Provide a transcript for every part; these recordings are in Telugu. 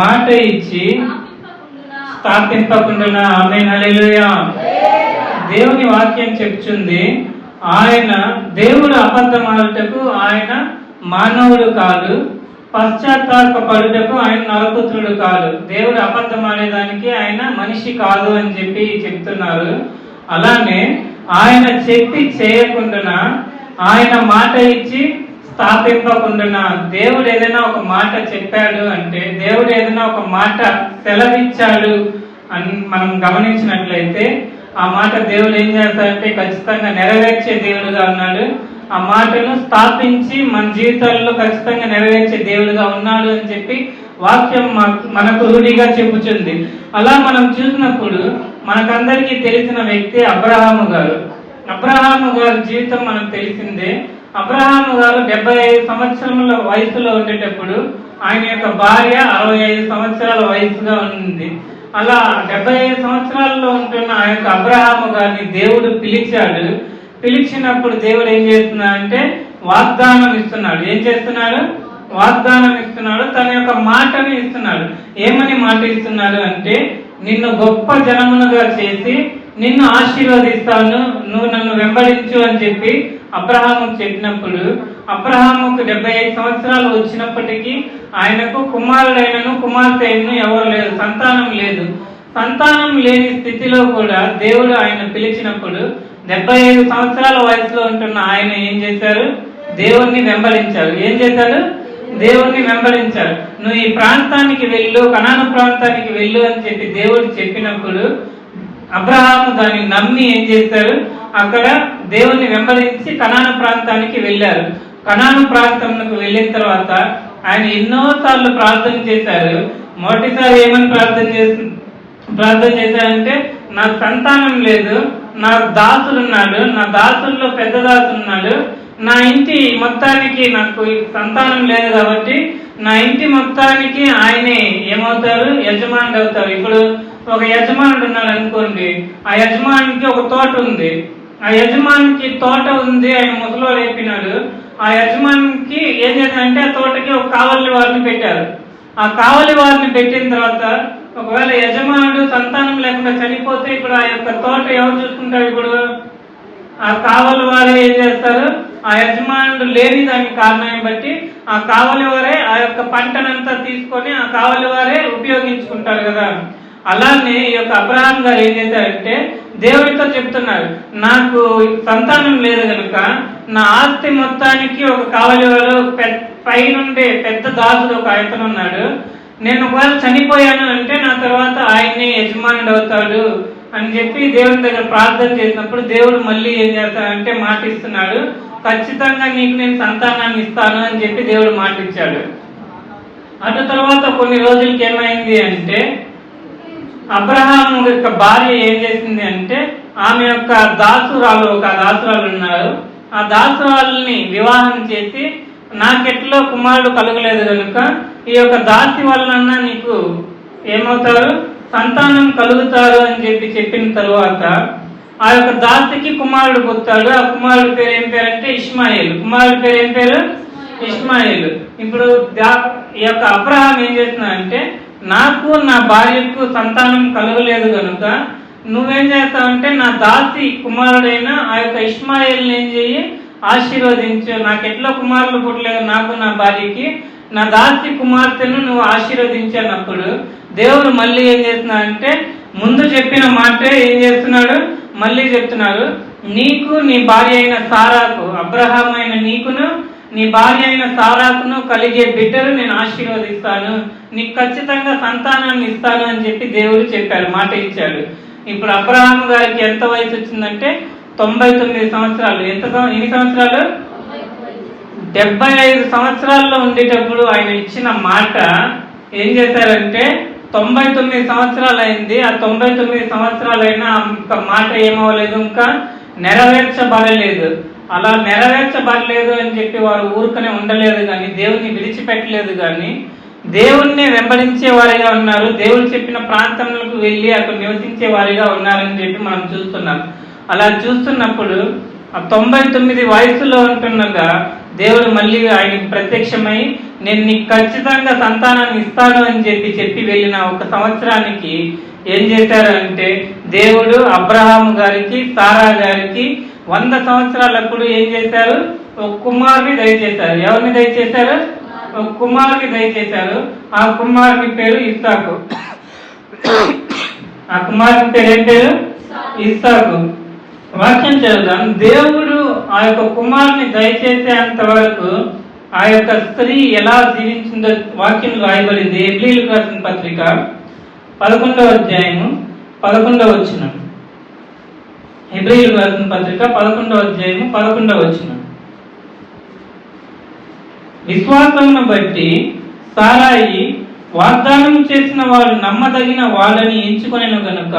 మాట ఇచ్చి స్థాపింపకుండా. ఆమేన్, హల్లెలూయా. దేవుని వాక్యం చెప్తుంది, ఆయన దేవుడు అబద్ధమాడుటకు ఆయన మానవుడు కాదు, పశ్చాత్తాపడుటకు ఆయన నరపుత్రుడు కాదు. దేవుడు అబద్ధమాడేదానికి ఆయన మనిషి కాదు అని చెప్పి చెప్తున్నారు. అలానే ఆయన చెప్పి చేయకుండా, ఆయన మాట ఇచ్చి స్థాపింపకుండా. దేవుడు ఏదైనా ఒక మాట చెప్పాడు అంటే, దేవుడు ఏదైనా ఒక మాట సెలవిచ్చాడు అని మనం గమనించినట్లయితే, ఆ మాట దేవుడు ఏం చేస్తాడంటే ఖచ్చితంగా నెరవేర్చే దేవుడుగా ఉన్నాడు. ఆ మాటను స్థాపించి మన జీవితాల్లో ఖచ్చితంగా నెరవేర్చే దేవుడుగా ఉన్నాడు అని చెప్పి వాక్యం మనకు రూఢిగా చెప్పుచుంది. అలా మనం చూసినప్పుడు మనకందరికీ తెలిసిన వ్యక్తి అబ్రహాము గారు. అబ్రహాము గారి జీవితం మనకు తెలిసిందే. అబ్రహాము గారు 75 సంవత్సరముల వయసులో ఉండేటప్పుడు ఆయన యొక్క భార్య 65 సంవత్సరాల వయసుగా ఉంది. అలా 75 సంవత్సరాల్లో ఉంటున్న ఆ యొక్క అబ్రహాము గారిని దేవుడు పిలిచాడు. పిలిచినప్పుడు దేవుడు ఏం చేస్తున్నాడంటే వాగ్దానం ఇస్తున్నాడు. ఏం చేస్తున్నాడు? వాగ్దానం ఇస్తున్నాడు. తన యొక్క మాటను ఇస్తున్నాడు. ఏమని మాట ఇస్తున్నాడు అంటే, నిన్ను గొప్ప జనమునుగా చేసి నిన్ను ఆశీర్వదిస్తాను, నువ్వు నన్ను వెంబడించు అని చెప్పి అబ్రహాముకు చెప్పినప్పుడు, అబ్రహాముకు 75 సంవత్సరాలు వచ్చినప్పటికీ ఆయనకు కుమారుడైనను కుమార్తె అయినను ఎవరు లేదు, సంతానం లేదు. సంతానం లేని స్థితిలో కూడా దేవుడు ఆయన పిలిచినప్పుడు 75 సంవత్సరాల వయసులో ఉంటున్న ఆయన ఏం చేశారు? దేవుణ్ణి వెంబడించారు. ఏం చేశారు? దేవుణ్ణి వెంబడించారు. నువ్వు ఈ ప్రాంతానికి వెళ్ళు, కనాను ప్రాంతానికి వెళ్ళు అని చెప్పి దేవుడు చెప్పినప్పుడు అబ్రహాము దాన్ని నమ్మి ఏం చేశారు? అక్కడ దేవుణ్ణి వెంబడించి కనాను ప్రాంతానికి వెళ్ళారు. కనాను ప్రాంతంకు వెళ్ళిన తర్వాత ఆయన ఎన్నోసార్లు ప్రార్థన చేశారు. మొదటిసారి ఏమని ప్రార్థన చేశారంటే, నాకు సంతానం లేదు, నాకు దాసుడు ఉన్నాడు, నా దాసుల్లో పెద్ద దాసుడు ఉన్నాడు, నా ఇంటి మొత్తానికి నాకు సంతానం లేదు కాబట్టి నా ఇంటి మొత్తానికి ఆయనే ఏమవుతారు? యజమానుడు అవుతారు. ఇప్పుడు ఒక యజమానుడు ఉన్నాడు అనుకోండి, ఆ యజమానికి ఒక తోట ఉంది, ఆ యజమానికి తోట ఉంది, ఆయన ముసలో లేపినాడు. ఆ యజమానికి ఏం చేశారంటే ఆ తోటకి ఒక కావలి వారిని పెట్టారు. ఆ కావలి వారిని పెట్టిన తర్వాత ఒకవేళ యజమానుడు సంతానం లేకుండా చనిపోతే ఇప్పుడు ఆ యొక్క తోట ఎవరు చూసుకుంటారు? ఇప్పుడు ఆ కావలి వారే ఏం చేస్తారు? ఆ యజమానుడు లేని దానికి కారణాన్ని బట్టి ఆ కావలి వారే ఆ యొక్క పంటనంతా తీసుకొని ఆ కావలి వారే ఉపయోగించుకుంటారు కదా. అలానే ఈ యొక్క అబ్రహాం గారు ఏం చేశారంటే దేవుడితో చెప్తున్నారు, నాకు సంతానం లేదు కనుక నా ఆస్తి మొత్తానికి ఒక కావలి వారు పైనుండే పెద్ద దాసుడు ఒక ఆయతను ఉన్నాడు, నేను ఒకవేళ చనిపోయాను అంటే నా తర్వాత ఆయన్నే యజమానుడు అవుతాడు అని చెప్పి దేవుని దగ్గర ప్రార్థన చేసినప్పుడు దేవుడు మళ్ళీ ఏం చేస్తాడంటే మాట ఇస్తున్నాడు, ఖచ్చితంగా నీకు నేను సంతానాన్ని ఇస్తాను అని చెప్పి దేవుడు మాట ఇచ్చాడు. అటు తర్వాత కొన్ని రోజులకి ఏమైంది అంటే అబ్రహాం యొక్క భార్య ఏం చేసింది అంటే ఆమె యొక్క దాసురాలు ఉన్నారు, ఆ దాసురాలని వివాహం చేసి నాకెట్లో కుమారుడు కలుగలేదు కనుక ఈ యొక్క దాసి వలన నీకు ఏమవుతారు? సంతానం కలుగుతారు అని చెప్పిన తరువాత ఆ యొక్క దాసికి కుమారుడు పుట్టాడు. ఆ కుమారుడు పేరు ఏం పేరంటే ఇష్మాయేలు. కుమారుడు పేరు ఏం పేరు? ఇష్మాయేలు. ఇప్పుడు ఈ యొక్క అబ్రహాం ఏం చేస్తున్నాడంటే, నాకు నా భార్యకు సంతానం కలగలేదు కనుక నువ్వేం చేస్తావంటే నా దాసి కుమారుడైన ఆ యొక్క ఇష్మాయేల్ని ఏం చెయ్యి? ఆశీర్వదించు. నాకు ఎట్లా కుమారులు పుట్టలేదు నాకు నా భార్యకి, నా దాసి కుమార్తెను నువ్వు ఆశీర్వదించినప్పుడు దేవుడు మళ్ళీ ఏం చేస్తున్నాడంటే ముందు చెప్పిన మాటే ఏం చేస్తున్నాడు? మళ్ళీ చెప్తున్నాడు, నీకు నీ భార్య అయిన సారాకు, అబ్రహాం అయిన నీకును నీ భార్య అయిన సారాకును కలిగే బిడ్డలు నేను ఆశీర్వదిస్తాను, నీకు ఖచ్చితంగా సంతానాన్ని ఇస్తాను అని చెప్పి దేవుడు చెప్పాడు, మాట ఇచ్చాడు. ఇప్పుడు అబ్రహాం గారికి ఎంత వయసు వచ్చిందంటే 99 సంవత్సరాలు. ఎన్ని సంవత్సరాలు? 75 సంవత్సరాల్లో ఉండేటప్పుడు ఆయన ఇచ్చిన మాట ఏం చేశారంటే 99 సంవత్సరాలు అయింది. ఆ 99 సంవత్సరాలైనా ఇంకా మాట ఏమవ్వలేదు, ఇంకా నెరవేర్చబడలేదు. అలా నెరవేర్చబడలేదు అని చెప్పి వారు ఊరుకనే ఉండలేదు కానీ దేవుని విడిచిపెట్టలేదు కానీ దేవుణ్ణి వెంబడించే వారిగా ఉన్నారు. దేవుడు చెప్పిన ప్రాంతంలోకి వెళ్ళి అక్కడ నివసించే వారిగా ఉన్నారని చెప్పి మనం చూస్తున్నాం. అలా చూస్తున్నప్పుడు ఆ 99 వయసులో ఉంటుండగా దేవుడు మళ్ళీ ఆయనకు ప్రత్యక్షమై నేను నీకు ఖచ్చితంగా సంతానాన్ని ఇస్తాను అని చెప్పి వెళ్ళిన 1 సంవత్సరానికి ఏం చేశారంటే దేవుడు అబ్రహాము గారికి సారా గారికి 100 సంవత్సరాలప్పుడు ఏం చేశారు? ఒక కుమారుని దయచేశారు. ఎవరిని దయచేశారు? ఒక కుమారుని దయచేశారు. ఆ కుమారుని పేరు ఇస్సాకు. ఆ కుమారుని పేరు ఏం పేరు? ఇస్సాకు. వాక్యం చదువుదాం. దేవుడు ఆ యొక్క కుమారుని దయచేసేంత వరకు ఆ యొక్క స్త్రీ ఎలా జీవించిందో వాక్యం రాయబడింది. హెబ్రీయులకు రాసిన పత్రిక 11వ అధ్యాయము 11వ వచనం. హెబ్రీయులకు రాసిన పత్రిక 11వ అధ్యాయము 11వ వచనం. విశ్వాసమును బట్టి సారాయి వాగ్దానం చేసిన వారు నమ్మదగిన వాళ్ళని ఎంచుకొనెను గనుక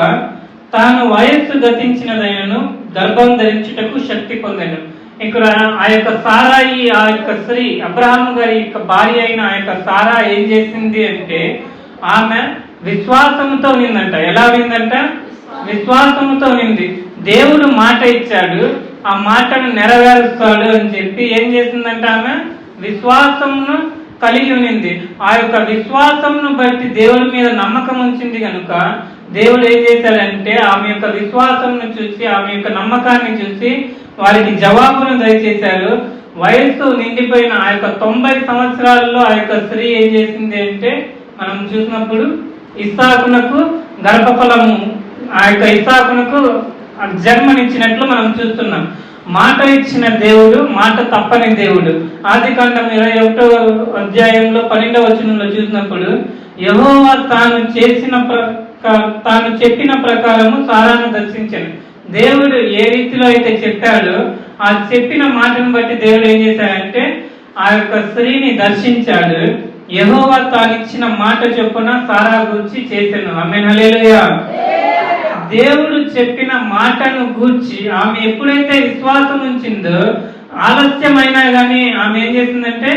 తాను వయస్సు గతించినదైనను గర్భం ధరించుటకు శక్తి పొందెను. ఇక్కడ ఆ యొక్క సారాయి, ఆ యొక్క స్త్రీ, అబ్రహాము గారి యొక్క భార్య అయిన ఆ యొక్క సారా ఏం చేసింది అంటే ఆమె విశ్వాసంతో నిందంట. ఎలా నిందంట? విశ్వాసంతో నింది. దేవుడు మాట ఇచ్చాడు, ఆ మాటను నెరవేరుస్తాడు అని చెప్పి ఏం చేసిందంట? ఆమె విశ్వాసమును కలిగి ఉన్నింది. ఆ యొక్క విశ్వాసమును బట్టి దేవుడి మీద నమ్మకం ఉంచింది కనుక దేవుడు ఏం చేశాడంటే ఆమె యొక్క విశ్వాసమును చూసి, ఆమె యొక్క నమ్మకాన్ని చూసి వారికి జవాబును దయచేశారు. వయస్సు నిండిపోయిన ఆ యొక్క 90 సంవత్సరాల్లో ఆ యొక్క స్త్రీ ఏం చేసింది అంటే మనం చూసినప్పుడు ఇస్సాకునకు గర్భఫలము, ఆ యొక్క ఇస్సాకునకు జన్మనిచ్చినట్లు మనం చూస్తున్నాం. మాట ఇచ్చిన దేవుడు మాట తప్పని దేవుడు. ఆదికాండం 21వ అధ్యాయంలో 12వ వచనంలో చూసినప్పుడు యెహోవా తాను చెప్పిన ప్రకారము సారాను దర్శించాను. దేవుడు ఏ రీతిలో అయితే చెప్పాడో ఆ చెప్పిన మాటను బట్టి దేవుడు ఏం చేశాడంటే ఆ యొక్క స్త్రీని దర్శించాడు. యెహోవా తాను ఇచ్చిన మాట చొప్పున సారా గురించి చేశాను. ఆమేన్, హల్లెలూయా. దేవుడు చెప్పిన మాటను గూర్చి ఆమె ఎప్పుడైతే విశ్వాసం ఉంచిందో, ఆలస్యమైనా కానీ ఆమె ఏం చేసిందంటే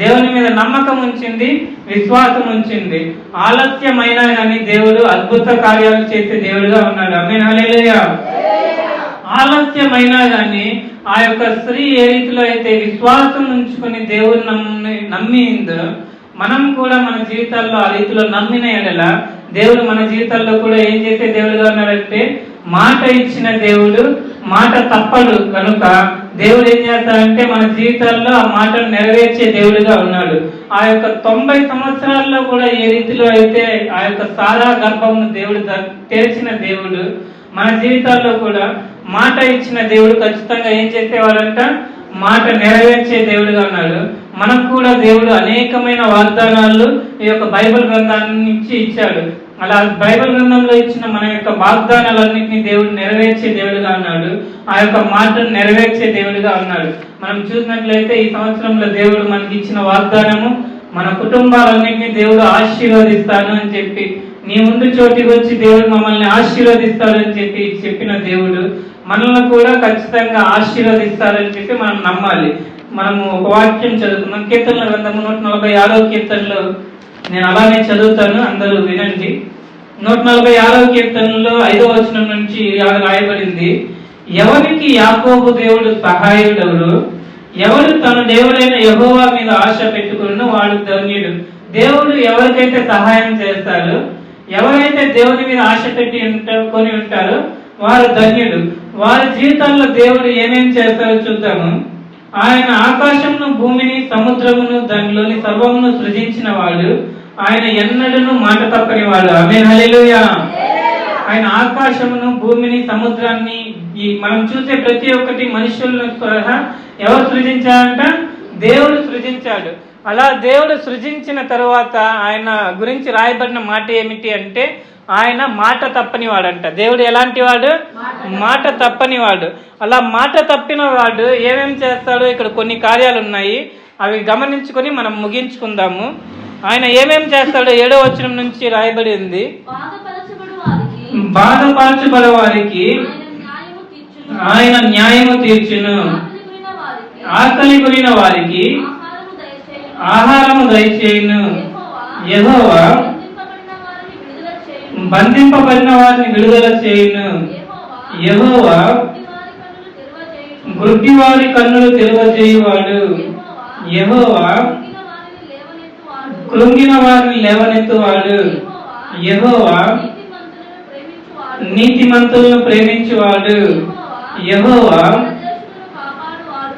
దేవుని మీద నమ్మకం ఉంచింది, విశ్వాసం ఉంచింది. ఆలస్యమైనా కానీ దేవుడు అద్భుత కార్యాలు చేసే దేవుడుగా ఉన్నాడు. ఆమేన్, హల్లెలూయా. ఆలస్యమైనా కానీ ఆ యొక్క స్త్రీ ఏ రీతిలో అయితే విశ్వాసం ఉంచుకుని దేవుని నమ్మిందో, మనం కూడా మన జీవితాల్లో ఆ రీతిలో నమ్మిన ఎడల దేవుడు మన జీవితాల్లో కూడా ఏం చేసే దేవుడుగా ఉన్నాడంటే మాట ఇచ్చిన దేవుడు మాట తప్పడు కనుక దేవుడు ఏం చేస్తాడంటే మన జీవితాల్లో ఆ మాటను నెరవేర్చే దేవుడుగా ఉన్నాడు. ఆ యొక్క 90 సంవత్సరాల్లో కూడా ఏ రీతిలో అయితే ఆ యొక్క సారా గర్భమును దేవుడు తెరిచిన దేవుడు మన జీవితాల్లో కూడా మాట ఇచ్చిన దేవుడు ఖచ్చితంగా ఏం చేసేవాడంట? మాట నెరవేర్చే దేవుడుగా ఉన్నాడు. మనకు కూడా దేవుడు అనేకమైన వాగ్దానాలు ఈ యొక్క బైబిల్ గ్రంథాన్ని నుంచి ఇచ్చాడు. అలా బైబిల్ గ్రంథంలో ఇచ్చిన మన యొక్క వాగ్దానాలన్నింటినీ దేవుడు నెరవేర్చే దేవుడుగా ఉన్నాడు. ఆ యొక్క మాటను నెరవేర్చే దేవుడుగా ఉన్నాడు. మనం చూసినట్లయితే ఈ సంవత్సరంలో దేవుడు మనకి ఇచ్చిన వాగ్దానము, మన కుటుంబాలన్నింటినీ దేవుడు ఆశీర్వదిస్తాను అని చెప్పి, నీ ముందు చోటికి వచ్చి దేవుడు మమ్మల్ని ఆశీర్వదిస్తాడు అని చెప్పిన దేవుడు మనల్ని కూడా ఖచ్చితంగా ఆశీర్వదిస్తారని చెప్పి మనం నమ్మాలి. మనము ఒక వాక్యం చదువుకున్నాం. కీర్తనల గ్రంథము 146వ కీర్తనలో నేను అలానే చదువుతాను, అందరూ వినండి. 146వ కీర్తనలో 5వ వచనం నుంచి రాయబడింది, ఎవరికి యాకోబు దేవుడు సహాయుడెవరు? ఎవరు తన దేవుడైన యెహోవా మీద ఆశ పెట్టుకున్న వాడు ధన్యుడు. దేవుడు ఎవరికైతే సహాయం చేస్తారో, ఎవరైతే దేవుని మీద ఆశ పెట్టి కొని ఉంటారో వారు ధన్యుడు. వారి జీవితాల్లో దేవుడు ఏమేం చేస్తారో చూద్దాము. ఆయన ఆకాశమును భూమిని సముద్రమును దానిలోని సర్వమును సృజించిన వాడు, ఆయన ఎన్నడూను మాట తప్పని వాడు. ఆమేన్, హల్లెలూయా. ఆయన ఆకాశమును భూమిని సముద్రాన్ని మనం చూసే ప్రతి ఒక్కటి మనుషులను సహా ఎవరు సృజించారంట? దేవుడు సృజించాడు. అలా దేవుడు సృజించిన తరువాత ఆయన గురించి రాయబడిన మాట ఏమిటి అంటే ఆయన మాట తప్పని వాడంట. దేవుడు ఎలాంటి వాడు? మాట తప్పని వాడు. అలా మాట తప్పిన వాడు ఏమేం చేస్తాడో ఇక్కడ కొన్ని కార్యాలు ఉన్నాయి, అవి గమనించుకొని మనం ముగించుకుందాము. ఆయన ఏమేం చేస్తాడో 7వ వచనం నుంచి రాయబడి ఉంది. బాధపరచబడే వారికి ఆయన న్యాయము తీర్చును, ఆకలి కొనిన వారికి ఆహారము దయచేయును. యెహోవా బంధింపబడిన వారిని విడుదల చేయును. యెహోవా గుడ్డి వారి కన్నులు తెరవజేయువాడు. యెహోవా కృంగిన వారిని లేవనెత్తువాడు. యెహోవా నీతిమంతులను ప్రేమించువాడు. యెహోవా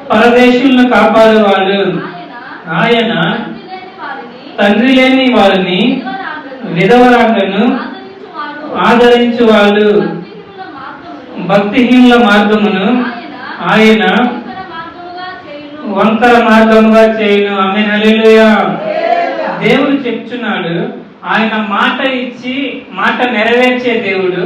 పరదేశులను కాపాడువాడు. ఆయన తండ్రి లేని వారిని విధవరాండ్లను ఆదరించువాడు. భక్తిహీనుల మార్గమును ఆయన వంకర మార్గముగా చేయును. ఆమేన్, హల్లెలూయా. దేవుడు చెప్తున్నాడు, ఆయన మాట ఇచ్చి మాట నెరవేర్చే దేవుడు.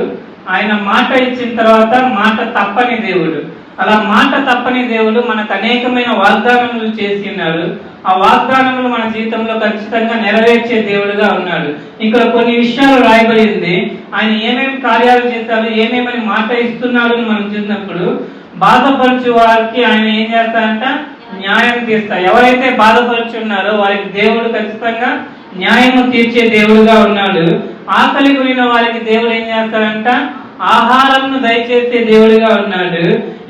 ఆయన మాట ఇచ్చిన తర్వాత మాట తప్పని దేవుడు. అలా మాట తప్పని దేవుడు మనకు అనేకమైన వాగ్దానములు చేసి ఉన్నాడు. ఆ వాగ్దానములు మన జీవితంలో ఖచ్చితంగా నెరవేర్చే దేవుడుగా ఉన్నాడు. ఇక్కడ కొన్ని విషయాలు రాయబడింది. ఆయన ఏమేమి కార్యాలు చేశారు, ఏమేమని మాట ఇస్తున్నాడు అని మనం చూసినప్పుడు, బాధపరచు వారికి ఆయన ఏం చేస్తారంట, న్యాయం తీస్తారు. ఎవరైతే బాధపరుచున్నారో వారికి దేవుడు ఖచ్చితంగా న్యాయము తీర్చే దేవుడుగా ఉన్నాడు. ఆకలి గురిన వారికి దేవుడు ఏం చేస్తాడంట, ఆహారంను దయచేసే దేవుడిగా ఉన్నాడు.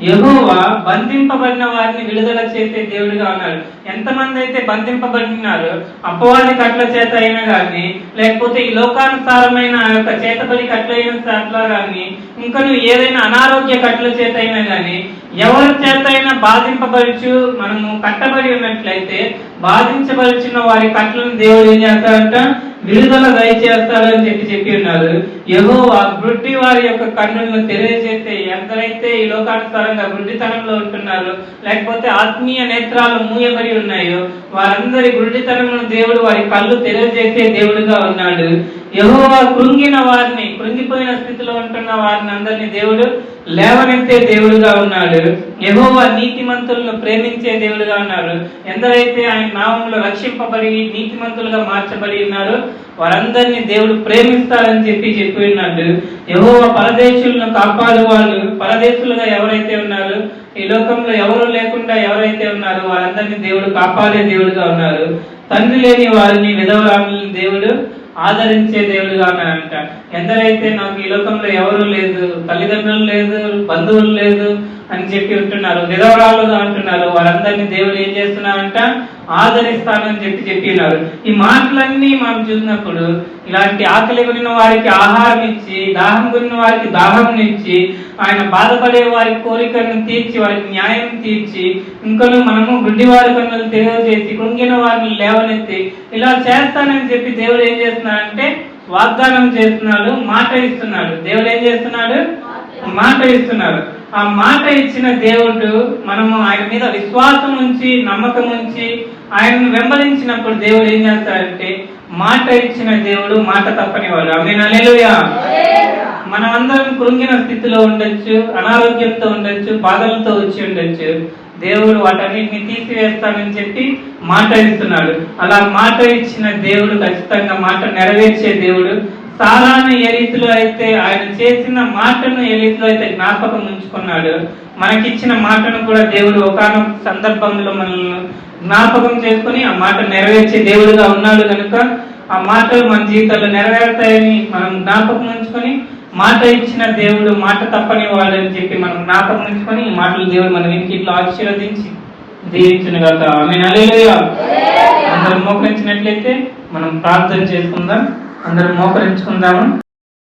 యెహోవా బంధింపబడిన వారిని విడుదల చేసే దేవుడిగా ఉన్నాడు. ఎంతమంది అయితే బంధింపబడినారో, అపవాది కట్ల చేత అయినా కానీ, లేకపోతే ఈ లోకానుసారమైన యొక్క చేతబడి కట్లైన అట్లా కానీ, ఇంకా నువ్వు ఏదైనా అనారోగ్య కట్ల చేత అయినా కానీ, ఎవరి చేత అయినా బాధింపబడుచు మనము కట్టబడి ఉన్నట్లయితే, బాధించబడుచున్న వారి కట్లను దేవుడు ఏం చేస్తాడంట, విడుదల దయచేస్తాడు అని చెప్పి ఉన్నారు. యెహోవా గుడ్డి వారి యొక్క కన్నులను తెలియజేస్తే, ఎందరైతే ఈ లోకానుసారంగా గుడ్డితనంలో ఉంటున్నారో, లేకపోతే ఆత్మీయ నేత్రాలు మూయబడి ఉన్నాయో, వారందరి గుడ్డితనమును దేవుడు వారి కళ్ళు తెలియజేసే దేవుడుగా ఉన్నాడు. యెహోవా కృంగిన వారిని, కృంగిపోయిన స్థితిలో ఉంటున్న వారిని అందరినీ దేవుడు లేవనెత్తే దేవుడుగా ఉన్నాడు. యెహోవా నీతిమంతులను ప్రేమించే దేవుడుగా ఉన్నాడు. ఎందరైతే ఆయన నామంలో రక్షింపబడి నీతిమంతులుగా మార్చబడి ఉన్నారో వారందరినీ దేవుడు ప్రేమిస్తారని చెప్పి ఉన్నాడు. యెహోవా పరదేశులను కాపాడువాడు. పరదేశులుగా ఎవరైతే ఉన్నారో, ఈ లోకంలో ఎవరు లేకుండా ఎవరైతే ఉన్నారో వారందరినీ దేవుడు కాపాడే దేవుడుగా ఉన్నారు. తండ్రి లేని వారిని విధవరాములని దేవుడు ఆదరించే దేవుడుగా ఉన్నాడంట. ఎందరైతే నాకు ఈ లోకంలో ఎవరు లేదు, తల్లిదండ్రులు లేదు, బంధువులు లేదు అని చెప్పి ఉంటున్నారు, విధవరాలుగా అంటున్నారు, వారందరినీ దేవుడు ఏం చేస్తున్నారంట, ఆదరిస్తానని చెప్పి ఉన్నారు. ఈ మాటలన్నీ మనం చూసినప్పుడు, ఇలాంటి ఆకలి కొనిన వారికి ఆహారం ఇచ్చి, దాహం కొనిన వారికి దాహం ఇచ్చి, ఆయన బాధపడే వారి కోరికలను తీర్చి, వారికి న్యాయం తీర్చి, ఇంకను మనము గుడ్డివారి కన్నులు తెలియజేసి, కృంగిన వారిని లేవనెత్తి, ఇలా చేస్తానని చెప్పి దేవుడు ఏం చేస్తున్నాడంటే వాగ్దానం చేస్తున్నాడు, మాట ఇస్తున్నాడు. దేవుడు ఏం చేస్తున్నాడు, మాట ఇస్తున్నాడు. ఆ మాట ఇచ్చిన దేవుడు మనము ఆయన మీద విశ్వాసం ఉంచి, నమ్మకం ఉంచి ఆయనను వెంబడించినప్పుడు దేవుడు ఏం చేస్తాడంటే, మాట ఇచ్చిన దేవుడు మాట తప్పని వాడు. ఆమేన్, హల్లెలూయా. మనమందరం కృంగిన స్థితిలో ఉండొచ్చు, అనారోగ్యంతో ఉండొచ్చు, బాధలతో వచ్చి ఉండొచ్చు. దేవుడు వాటన్నిటిని తీసివేస్తానని చెప్పి మాట ఇస్తున్నాడు. అలా మాట ఇచ్చిన దేవుడు ఖచ్చితంగా మాట నెరవేర్చే దేవుడు. సారాను ఏ రీతిలో అయితే ఆయన చేసిన మాటను ఏ రీతిలో అయితే జ్ఞాపకం ఉంచుకున్నాడు, మనకిచ్చిన మాటను కూడా దేవుడు ఒకానొక సందర్భంలో మనల్ని జ్ఞాపకం చేసుకుని ఆ మాట నెరవేర్చే దేవుడుగా ఉన్నాడు. కనుక ఆ మాటలు మన జీవితాల్లో నెరవేరుతాయని మనం జ్ఞాపకం ఉంచుకొని, మాట ఇచ్చిన దేవుడు మాట తప్పని వాడు అని చెప్పి మనం జ్ఞాపకం ఉంచుకొని, ఈ మాటలు దేవుడు మన ఇంట్లో ఆశీర్వదించి దీవించును గాక. ఆమేన్, హల్లెలూయా. అందరం మోకరించినట్లయితే మనం ప్రార్థన చేసుకుందాం. అందరం మోకరించుకుందాము.